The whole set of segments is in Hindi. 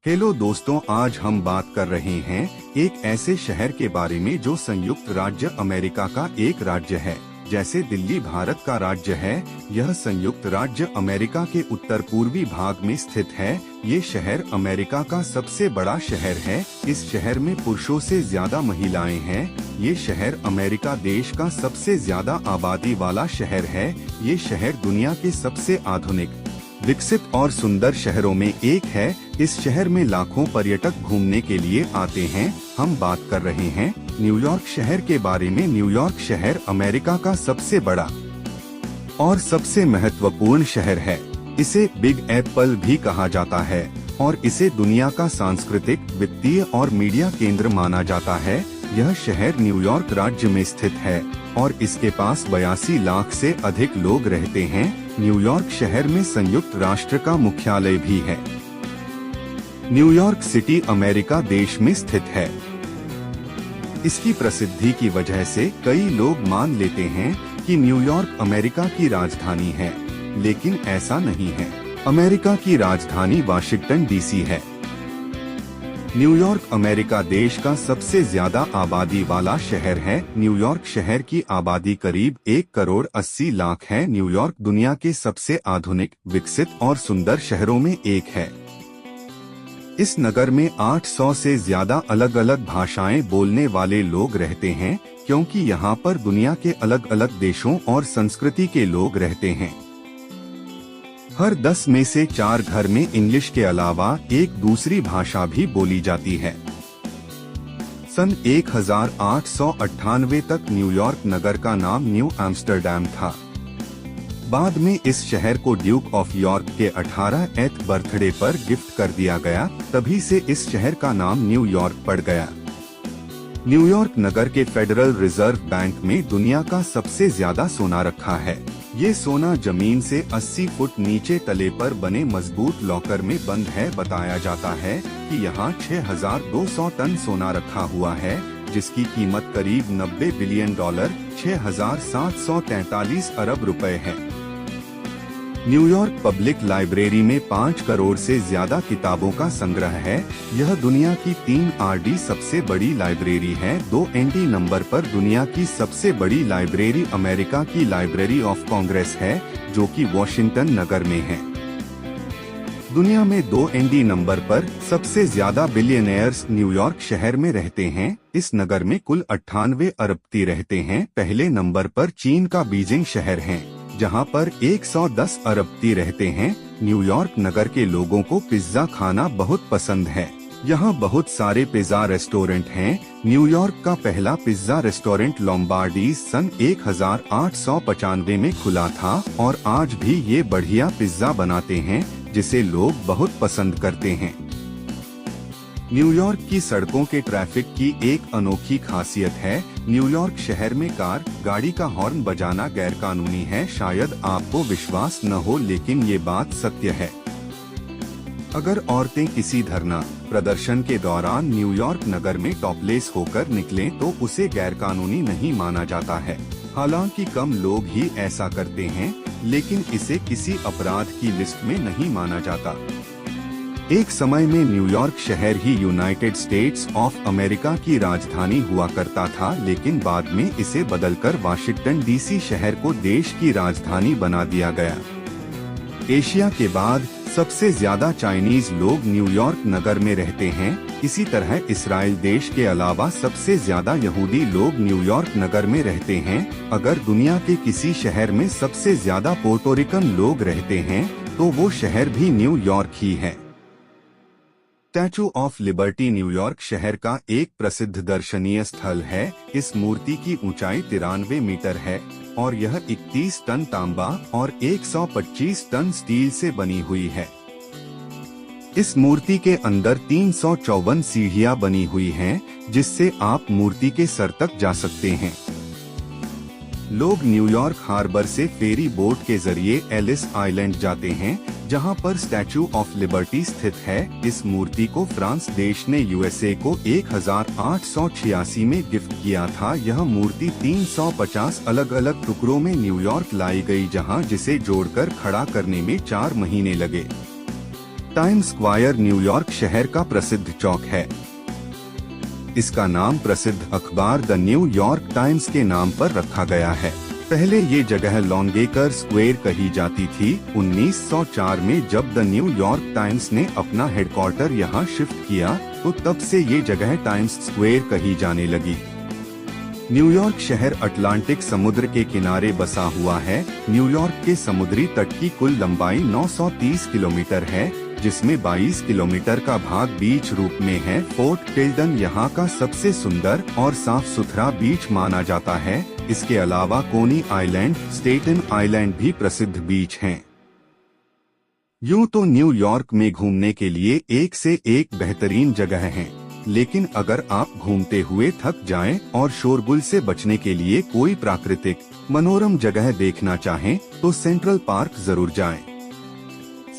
हेलो दोस्तों, आज हम बात कर रहे हैं एक ऐसे शहर के बारे में जो संयुक्त राज्य अमेरिका का एक राज्य है। जैसे दिल्ली भारत का राज्य है, यह संयुक्त राज्य अमेरिका के उत्तर पूर्वी भाग में स्थित है। ये शहर अमेरिका का सबसे बड़ा शहर है। इस शहर में पुरुषों से ज्यादा महिलाएं हैं। ये शहर अमेरिका देश का सबसे ज्यादा आबादी वाला शहर है। ये शहर दुनिया के सबसे आधुनिक, विकसित और सुंदर शहरों में एक है। इस शहर में लाखों पर्यटक घूमने के लिए आते हैं। हम बात कर रहे हैं न्यूयॉर्क शहर के बारे में। न्यूयॉर्क शहर अमेरिका का सबसे बड़ा और सबसे महत्वपूर्ण शहर है। इसे बिग एप्पल भी कहा जाता है और इसे दुनिया का सांस्कृतिक, वित्तीय और मीडिया केंद्र माना जाता है। यह शहर न्यूयॉर्क राज्य में स्थित है और इसके पास 82 लाख से अधिक लोग रहते हैं। न्यूयॉर्क शहर में संयुक्त राष्ट्र का मुख्यालय भी है। न्यूयॉर्क सिटी अमेरिका देश में स्थित है। इसकी प्रसिद्धि की वजह से कई लोग मान लेते हैं कि न्यूयॉर्क अमेरिका की राजधानी है, लेकिन ऐसा नहीं है। अमेरिका की राजधानी वाशिंगटन डीसी है। न्यूयॉर्क अमेरिका देश का सबसे ज्यादा आबादी वाला शहर है। न्यूयॉर्क शहर की आबादी करीब 1 करोड़ 80 लाख है। न्यूयॉर्क दुनिया के सबसे आधुनिक, विकसित और सुंदर शहरों में एक है। इस नगर में 800 से ज्यादा अलग अलग भाषाएं बोलने वाले लोग रहते हैं, क्योंकि यहाँ पर दुनिया के अलग अलग देशों और संस्कृति के लोग रहते हैं। हर 10 में से 4 घर में इंग्लिश के अलावा एक दूसरी भाषा भी बोली जाती है। सन 1898 तक न्यूयॉर्क नगर का नाम न्यू एम्स्टर्डम था। बाद में इस शहर को ड्यूक ऑफ यॉर्क के 18th बर्थडे पर गिफ्ट कर दिया गया। तभी से इस शहर का नाम न्यूयॉर्क पड़ गया। न्यूयॉर्क नगर के फेडरल रिजर्व बैंक में दुनिया का सबसे ज्यादा सोना रखा है। ये सोना जमीन से 80 फुट नीचे तले पर बने मजबूत लॉकर में बंद है। बताया जाता है कि यहाँ 6200 टन सोना रखा हुआ है, जिसकी कीमत करीब $90 बिलियन, 6743 अरब रुपए है। न्यूयॉर्क पब्लिक लाइब्रेरी में 5 करोड़ से ज्यादा किताबों का संग्रह है। यह दुनिया की 3rd सबसे बड़ी लाइब्रेरी है। 2nd नंबर पर दुनिया की सबसे बड़ी लाइब्रेरी अमेरिका की लाइब्रेरी ऑफ कांग्रेस है, जो कि वॉशिंगटन नगर में है। दुनिया में 2nd नंबर पर सबसे ज्यादा बिलियनियर्स न्यूयॉर्क शहर में रहते हैं। इस नगर में कुल 98 अरबपति रहते हैं। पहले नंबर पर चीन का बीजिंग शहर है, जहां पर 110 अरबपति रहते हैं। न्यूयॉर्क नगर के लोगों को पिज्जा खाना बहुत पसंद है। यहाँ बहुत सारे पिज्जा रेस्टोरेंट हैं। न्यूयॉर्क का पहला पिज्जा रेस्टोरेंट लोम्बार्डीज सन 1895 में खुला था और आज भी ये बढ़िया पिज्जा बनाते हैं, जिसे लोग बहुत पसंद करते हैं। न्यूयॉर्क की सड़कों के ट्रैफिक की एक अनोखी खासियत है। न्यूयॉर्क शहर में कार, गाड़ी का हॉर्न बजाना गैरकानूनी है। शायद आपको विश्वास न हो, लेकिन ये बात सत्य है। अगर औरतें किसी धरना प्रदर्शन के दौरान न्यूयॉर्क नगर में टॉपलेस होकर निकलें तो उसे गैरकानूनी नहीं माना जाता है। हालांकि कम लोग ही ऐसा करते हैं, लेकिन इसे किसी अपराध की लिस्ट में नहीं माना जाता। एक समय में न्यूयॉर्क शहर ही यूनाइटेड स्टेट्स ऑफ अमेरिका की राजधानी हुआ करता था, लेकिन बाद में इसे बदलकर वाशिंगटन डीसी शहर को देश की राजधानी बना दिया गया। एशिया के बाद सबसे ज्यादा चाइनीज लोग न्यूयॉर्क नगर में रहते हैं। इसी तरह इसराइल देश के अलावा सबसे ज्यादा यहूदी लोग न्यूयॉर्क नगर में रहते हैं। अगर दुनिया के किसी शहर में सबसे ज्यादा पोर्टोरिकन लोग रहते हैं, तो वो शहर भी न्यूयॉर्क ही है। स्टैचू ऑफ लिबर्टी न्यूयॉर्क शहर का एक प्रसिद्ध दर्शनीय स्थल है। इस मूर्ति की ऊंचाई 93 मीटर है और यह 31 टन तांबा और 125 टन स्टील से बनी हुई है। इस मूर्ति के अंदर 354 सीढ़ियां बनी हुई हैं, जिससे आप मूर्ति के सर तक जा सकते हैं। लोग न्यूयॉर्क हार्बर से फेरी बोट के जरिए एलिस आइलैंड जाते हैं, जहां पर स्टैचू ऑफ लिबर्टी स्थित है। इस मूर्ति को फ्रांस देश ने यूएसए को 1886 में गिफ्ट किया था। यह मूर्ति 350 अलग अलग टुकड़ों में न्यूयॉर्क लाई गई, जहां जिसे जोड़कर खड़ा करने में 4 महीने लगे। टाइम्स स्क्वायर न्यूयॉर्क शहर का प्रसिद्ध चौक है। इसका नाम प्रसिद्ध अखबार द न्यूयॉर्क टाइम्स के नाम पर रखा गया है। पहले ये जगह लॉन्गेकर स्क्वायर कही जाती थी। 1904 में जब द न्यूयॉर्क टाइम्स ने अपना हेडक्वार्टर यहाँ शिफ्ट किया तो तब से ये जगह टाइम्स स्क्वायर कही जाने लगी। न्यूयॉर्क शहर अटलांटिक समुद्र के किनारे बसा हुआ है। न्यूयॉर्क के समुद्री तट की कुल लंबाई 930 किलोमीटर है, जिसमें 22 किलोमीटर का भाग बीच रूप में है। फोर्ट टिल्डन यहाँ का सबसे सुंदर और साफ सुथरा बीच माना जाता है। इसके अलावा कोनी आइलैंड, स्टेटन आइलैंड भी प्रसिद्ध बीच हैं। यूं तो न्यूयॉर्क में घूमने के लिए एक से एक बेहतरीन जगह हैं, लेकिन अगर आप घूमते हुए थक जाएं और शोरगुल से बचने के लिए कोई प्राकृतिक मनोरम जगह देखना चाहें तो सेंट्रल पार्क जरूर जाएं।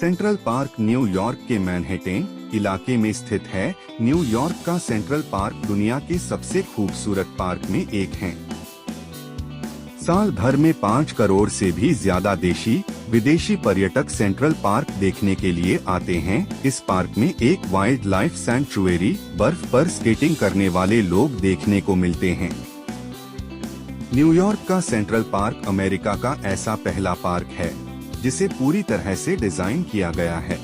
सेंट्रल पार्क न्यूयॉर्क के मैनहट्टन इलाके में स्थित है। न्यूयॉर्क का सेंट्रल पार्क दुनिया के सबसे खूबसूरत पार्क में एक है। साल भर में 5 करोड़ से भी ज्यादा देशी विदेशी पर्यटक सेंट्रल पार्क देखने के लिए आते हैं। इस पार्क में एक वाइल्ड लाइफ सैंक्चुएरी, बर्फ पर स्केटिंग करने वाले लोग देखने को मिलते हैं। न्यूयॉर्क का सेंट्रल पार्क अमेरिका का ऐसा पहला पार्क है जिसे पूरी तरह से डिजाइन किया गया है।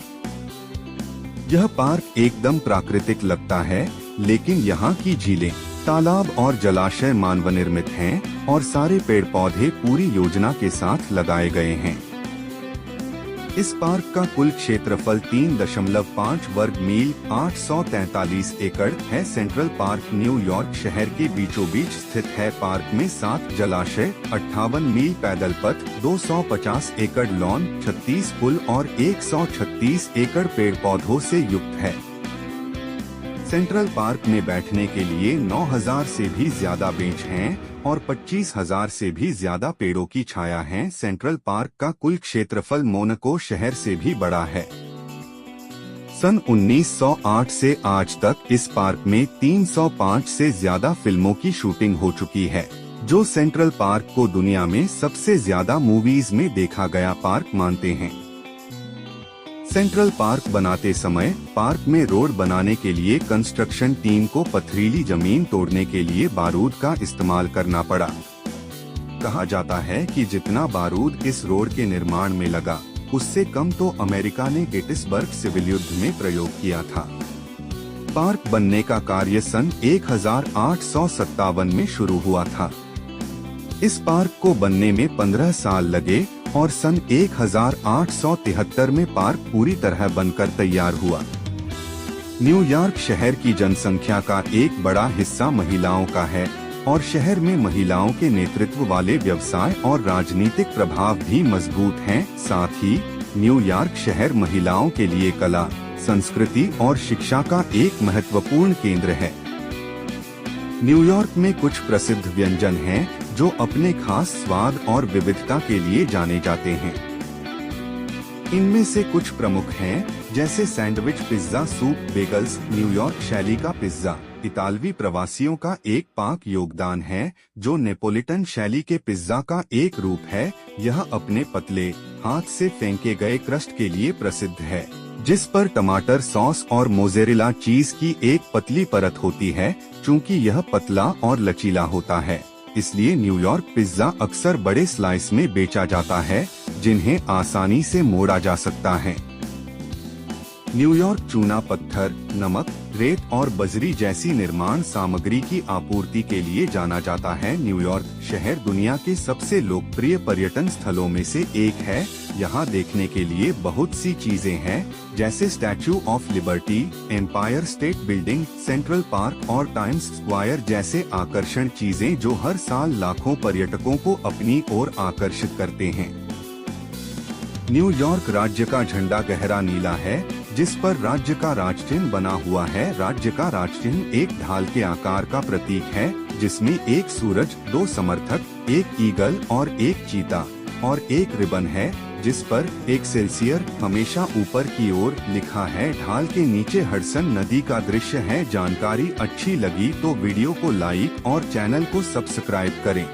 यह पार्क एकदम प्राकृतिक लगता है, लेकिन यहाँ की झीलें, तालाब और जलाशय मानव निर्मित हैं और सारे पेड़ पौधे पूरी योजना के साथ लगाए गए हैं। इस पार्क का कुल क्षेत्रफल 3.5 वर्ग मील 843 एकड़ है। सेंट्रल पार्क न्यूयॉर्क शहर के बीचों बीच स्थित है। पार्क में 7 जलाशय, 58 मील पैदल पथ, 250 एकड़ लॉन, 36 पुल और 136 एकड़ पेड़ पौधों से युक्त है। सेंट्रल पार्क में बैठने के लिए 9000 से भी ज्यादा बेंच हैं और 25,000 से भी ज्यादा पेड़ों की छाया है। सेंट्रल पार्क का कुल क्षेत्रफल मोनाको शहर से भी बड़ा है। सन 1908 से आज तक इस पार्क में 305 से ज्यादा फिल्मों की शूटिंग हो चुकी है, जो सेंट्रल पार्क को दुनिया में सबसे ज्यादा मूवीज में देखा गया पार्क मानते हैं। सेंट्रल पार्क बनाते समय पार्क में रोड बनाने के लिए कंस्ट्रक्शन टीम को पथरीली जमीन तोड़ने के लिए बारूद का इस्तेमाल करना पड़ा। कहा जाता है कि जितना बारूद इस रोड के निर्माण में लगा, उससे कम तो अमेरिका ने गेटिसबर्ग सिविल युद्ध में प्रयोग किया था। पार्क बनने का कार्य सन 1857 में शुरू हुआ था। इस पार्क को बनने में 15 साल लगे और सन 1873 में पार्क पूरी तरह बनकर तैयार हुआ। न्यूयॉर्क शहर की जनसंख्या का एक बड़ा हिस्सा महिलाओं का है और शहर में महिलाओं के नेतृत्व वाले व्यवसाय और राजनीतिक प्रभाव भी मजबूत हैं। साथ ही न्यूयॉर्क शहर महिलाओं के लिए कला, संस्कृति और शिक्षा का एक महत्वपूर्ण केंद्र है। न्यूयॉर्क में कुछ प्रसिद्ध व्यंजन हैं जो अपने खास स्वाद और विविधता के लिए जाने जाते हैं। इनमें से कुछ प्रमुख हैं, जैसे sandwich, pizza, soup, Beagles. New York शैली का पिज्जा इतालवी प्रवासियों का एक पाक योगदान है, जो नेपोलिटन शैली के पिज्जा का एक रूप है। यह अपने पतले, हाथ से फेंके गए क्रस्ट के लिए प्रसिद्ध है, जिस पर टमाटर सॉस और मोज़ेरेला चीज की एक पतली परत होती है। चूंकि यह पतला और लचीला होता है, इसलिए न्यूयॉर्क पिज्जा अक्सर बड़े स्लाइस में बेचा जाता है, जिन्हें आसानी से मोड़ा जा सकता है। न्यूयॉर्क चूना पत्थर, नमक, रेत और बजरी जैसी निर्माण सामग्री की आपूर्ति के लिए जाना जाता है। न्यूयॉर्क शहर दुनिया के सबसे लोकप्रिय पर्यटन स्थलों में से एक है। यहाँ देखने के लिए बहुत सी चीजें हैं, जैसे Statue of Liberty, Empire State Building, Central Park और टाइम्स स्क्वायर जैसे आकर्षण चीजें जो हर साल लाखों पर्यटकों को अपनी ओर आकर्षित करते हैं। न्यूयॉर्क राज्य का झंडा गहरा नीला है, जिस पर राज्य का राजचिन्ह बना हुआ है। राज्य का राजचिन्ह एक ढाल के आकार का प्रतीक है, जिसमें एक सूरज, 2 समर्थक, एक ईगल और एक चीता और एक रिबन है, जिस पर एक्सेल्सियर हमेशा ऊपर की ओर लिखा है। ढाल के नीचे हडसन नदी का दृश्य है। जानकारी अच्छी लगी तो वीडियो को लाइक और चैनल को सब्सक्राइब करें।